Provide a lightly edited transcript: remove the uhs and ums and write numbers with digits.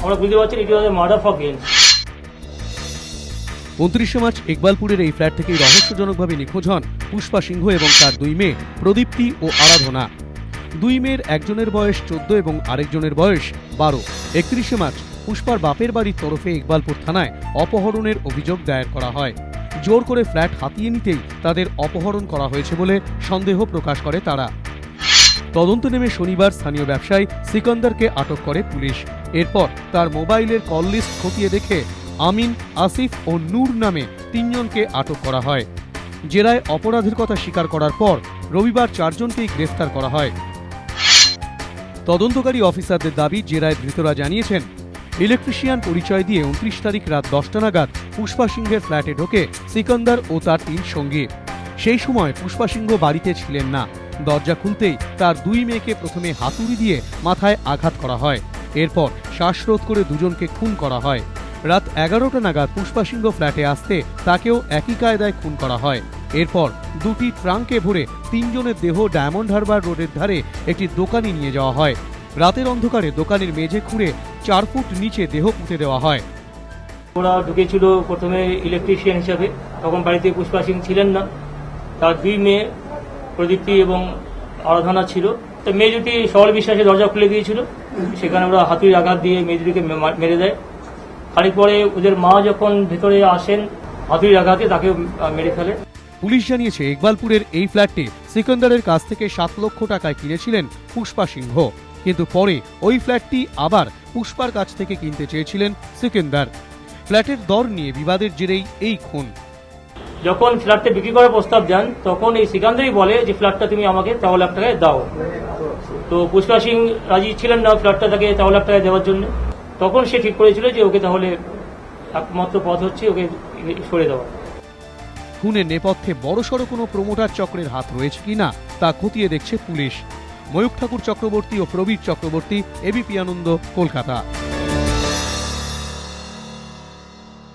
আমরা বুঝতে পারছি এটি হচ্ছে মার্ডার ফর গেইন। 29 মার্চ ইকবালপুরের এই ফ্ল্যাট থেকেই রহস্যজনকভাবে নিখোঁজ হন পুষ্পা সিংহ এবং তার দুই মেয়ে প্রদীপ্তি ও আরাধনা। দুই মেয়ের একজনের বয়স 14 এবং আরেকজনের বয়স 12। 31 মার্চ পুষ্পার বাপের বাড়ির তরফে ইকবালপুর থানায় অপহরণের অভিযোগ দায়ের করা হয়। জোর করে ফ্ল্যাট হাতিয়ে নিতেই তাদের অপহরণ করা হয়েছে বলে সন্দেহ প্রকাশ করে তারা। তদন্ত নেমে শনিবার স্থানীয় ব্যবসায়ী সিকন্দরকে আটক করে পুলিশ। এরপর তার মোবাইলের কল লিস্ট খতিয়ে দেখে আমিন, আসিফ ও নূর নামে 3 জনকে আটক করা হয়। জেরায় অপরাধের কথা স্বীকার করার পর রবিবার 4 জনকেই গ্রেফতার করা হয়। তদন্তকারী অফিসারদের দাবি, জেরায় ধৃতরা জানিয়েছেন ইলেকট্রিশিয়ান পরিচয় দিয়ে 29 তারিখ রাত 10টা নাগাদ পুষ্পা সিংহের ফ্ল্যাটে ঢোকে সিকন্দর ও তার 3 সঙ্গী। সেই সময় পুষ্পা সিংহ বাড়িতে ছিলেন না। দরজা খুলতেই তার দুই মেয়েকে প্রথমে হাতুড়ি দিয়ে মাথায় আঘাত করা হয়। এরপর শ্বাসরোধ করে দুজনকে খুন করা হয়। রাত 11টা নাগাদ পুষ্পা সিংহ ফ্ল্যাটে আসতে তাকেও একই কায়দায় খুন করা হয়। এরপর দুটি ট্রাঙ্কে ভরে 3 জনের দেহ ডায়মন্ড হারবার রোডের ধারে একটি দোকানে নিয়ে যাওয়া হয়। রাতের অন্ধকারে দোকানের মেঝে খুঁড়ে 4 ফুট নিচে দেহ পুঁতে দেওয়া হয়। ওরা ঢুকেছিল প্রথমে ইলেকট্রিশিয়ান হিসাবে, তখন বাড়িতে পুষ্পা সিং ছিলেন না। তার দুই মেয়ে প্রদীপ্তি এবং আরাধনা ছিল। তো মেয়ে দুটি সরল বিশ্বাসে দরজা খুলে দিয়েছিল, সেখানে ওরা হাতুড়ির আঘাত দিয়ে মেয়ে দুটিকে মেরে দেয়। খানিক পরে ওদের মা যখন ভেতরে আসেন, হাতুড়ির আঘাতে তাকে মেরে ফেলে। পুলিশ জানিয়েছে ইকবালপুরের এই ফ্ল্যাটটি সিকন্দরের কাছ থেকে 7 লক্ষ টাকায় কিনেছিলেন পুষ্পা সিংহ, কিন্তু পরে ওই ফ্ল্যাটটি আবার পুষ্পার কাছ থেকে কিনতে চেয়েছিলেন সিকন্দর। ফ্ল্যাটের দর নিয়ে বিবাদের জেরেই এই খুন। যখন ফ্ল্যাটটা বিক্রি করার প্রস্তাব দেন, তখন এই সিকান্দারই বলে যে ফ্ল্যাটটা তুমি আমাকে 13 লাখ টাকায় দাও। তো পুষ্পা সিং রাজি ছিলেন না ফ্ল্যাটটা তাকে 13 লাখ টাকায় দেওয়ার জন্য। তখন সে ঠিক করেছিল যে ওকে তাহলে একমাত্র পথ হচ্ছে ওকে সরে দেওয়া। খুনের নেপথ্যে বড়সড় কোনো প্রমোটার চক্রের হাত রয়েছে কিনা তা খতিয়ে দেখছে পুলিশ। ময়ূখ ঠাকুর চক্রবর্তী ও প্রবীর চক্রবর্তী, এবিপি আনন্দ, কলকাতা।